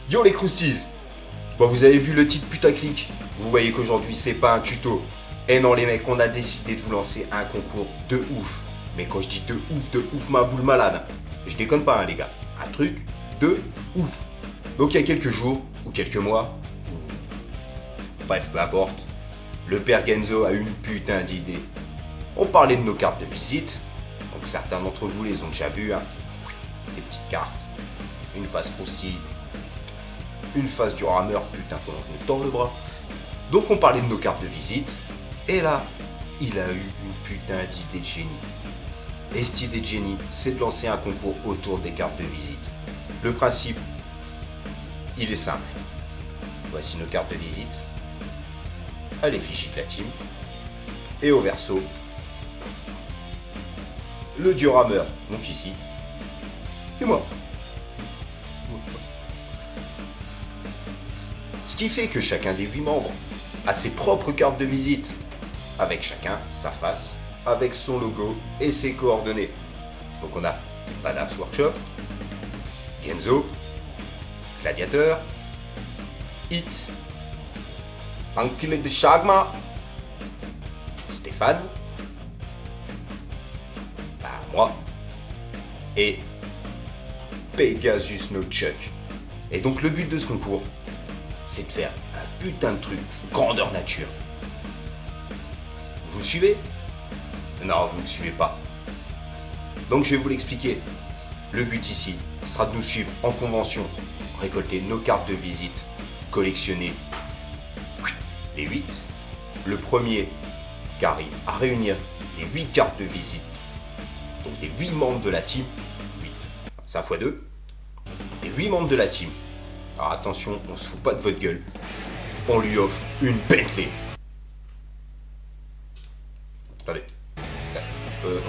Yo les croustilles. Bon, vous avez vu le titre putaclic. Vous voyez qu'aujourd'hui c'est pas un tuto. Et non les mecs, on a décidé de vous lancer un concours de ouf. Mais quand je dis de ouf, ma boule malade. Je déconne pas hein, les gars. Un truc de ouf. Donc il y a quelques jours, ou quelques mois, bref, peu importe, le père Genzo a eu une putain d'idée. On parlait de nos cartes de visite, donc certains d'entre vous les ont déjà vues, hein. Des petites cartes, une face croustille, une face du rameur, putain, pendant que je me tords le bras. Donc on parlait de nos cartes de visite, et là, il a eu une putain d'idée de génie. Et cette idée de génie, c'est de lancer un concours autour des cartes de visite. Le principe, il est simple. Voici nos cartes de visite, à l'effigie de la team, et au verso, le diorameur, donc ici, et moi. Ce qui fait que chacun des 8 membres a ses propres cartes de visite, avec chacun sa face, avec son logo et ses coordonnées. Donc on a Badass Workshop, Genzo, Gladiateur, Hit, Ankile de Shagma, Stéphane, moi, et Pegasus No Chuck. Et donc le but de ce concours, c'est de faire un putain de truc grandeur nature. Vous me suivez? Non, vous ne me suivez pas. Donc je vais vous l'expliquer. Le but ici sera de nous suivre en convention, récolter nos cartes de visite, collectionner les 8. Le premier qui arrive à réunir les 8 cartes de visite, donc les 8 membres de la team, 8, ça x 2, les 8 membres de la team. Alors attention, on se fout pas de votre gueule, on lui offre une Bentley. Attendez.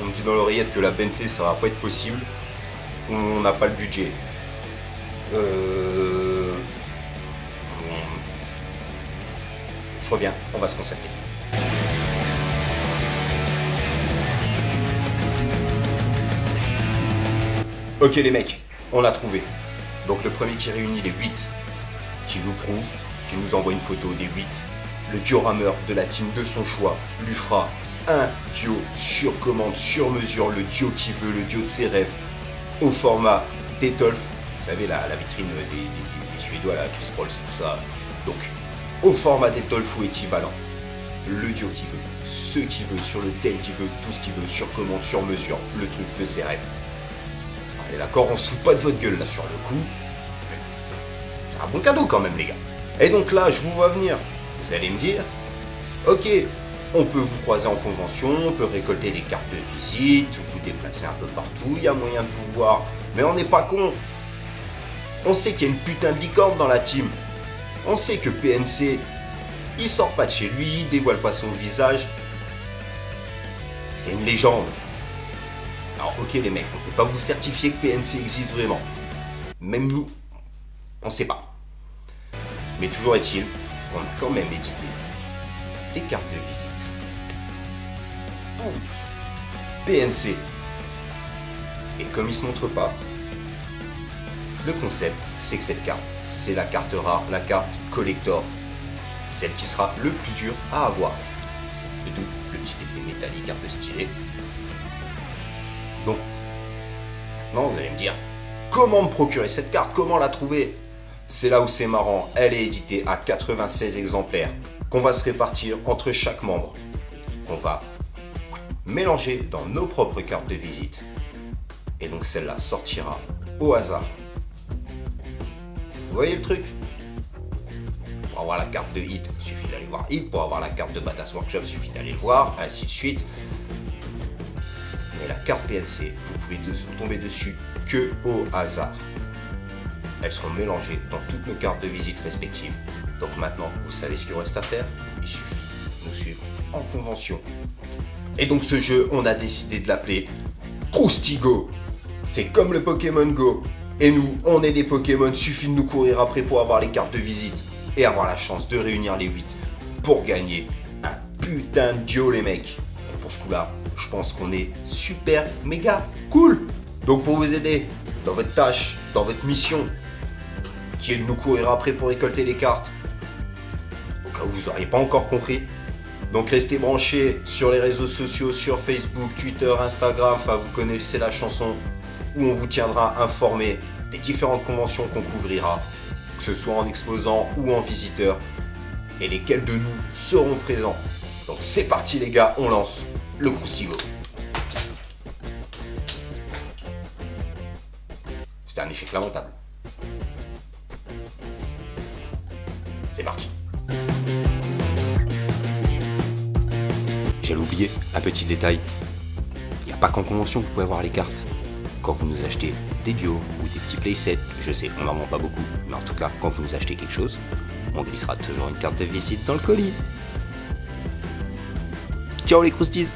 On me dit dans l'oreillette que la Bentley ça va pas être possible. On n'a pas le budget. Je reviens, on va se concerter. Ok les mecs, on a trouvé. Donc le premier qui réunit les 8, qui nous prouve, qui nous envoie une photo des 8, le diorameur de la team de son choix lui fera un dio sur commande, sur mesure, le dio qu'il veut, le dio de ses rêves, au format Detolf, vous savez la vitrine des Suédois, la Chris Paul, c'est tout ça. Donc au format Detolf ou équivalent, le dio qu'il veut, ce qu'il veut, sur le tel qu'il veut, tout ce qu'il veut, sur commande, sur mesure, le truc de ses rêves. Allez d'accord, on se fout pas de votre gueule là sur le coup. C'est un bon cadeau quand même les gars. Et donc là, je vous vois venir. Vous allez me dire, ok, on peut vous croiser en convention, on peut récolter les cartes de visite, vous déplacer un peu partout, il y a moyen de vous voir. Mais on n'est pas con. On sait qu'il y a une putain de licorne dans la team. On sait que PNC, il sort pas de chez lui, il dévoile pas son visage. C'est une légende. Alors ok les mecs, on peut pas vous certifier que PNC existe vraiment. Même nous, on sait pas. Mais toujours est-il qu'on a quand même édité des cartes de visite pour PNC. Et comme il se montre pas, le concept c'est que cette carte, c'est la carte rare, la carte collector. Celle qui sera le plus dur à avoir. Et d'où le petit effet métallique un peu stylé. Donc, maintenant vous allez me dire, comment me procurer cette carte? Comment la trouver? C'est là où c'est marrant, elle est éditée à 96 exemplaires, qu'on va se répartir entre chaque membre, qu'on va mélanger dans nos propres cartes de visite. Et donc celle-là sortira au hasard. Vous voyez le truc? Pour avoir la carte de Hit, il suffit d'aller voir Hit. Pour avoir la carte de Badass Workshop, il suffit d'aller le voir, ainsi de suite. Mais la carte PNC, vous pouvez tomber dessus que au hasard. Elles seront mélangées dans toutes nos cartes de visite respectives. Donc maintenant, vous savez ce qu'il reste à faire. Il suffit de nous suivre en convention. Et donc ce jeu, on a décidé de l'appeler Croustigo. C'est comme le Pokémon Go. Et nous, on est des Pokémon, suffit de nous courir après pour avoir les cartes de visite. Et avoir la chance de réunir les 8 pour gagner un putain de duo les mecs. Et pour ce coup-là, je pense qu'on est super méga cool. Donc pour vous aider dans votre tâche, dans votre mission, qui est de nous courir après pour récolter les cartes. Au cas où vous n'auriez pas encore compris. Donc restez branchés sur les réseaux sociaux, sur Facebook, Twitter, Instagram, enfin vous connaissez la chanson, où on vous tiendra informé des différentes conventions qu'on couvrira, que ce soit en exposant ou en visiteur, et lesquels de nous seront présents. Donc c'est parti les gars, on lance le Croustigo. C'était un échec lamentable. C'est parti. J'allais oublier un petit détail. Il n'y a pas qu'en convention que vous pouvez avoir les cartes. Quand vous nous achetez des duos ou des petits playsets, je sais, on n'en vend pas beaucoup, mais en tout cas, quand vous nous achetez quelque chose, on glissera toujours une carte de visite dans le colis. Ciao les croustilles!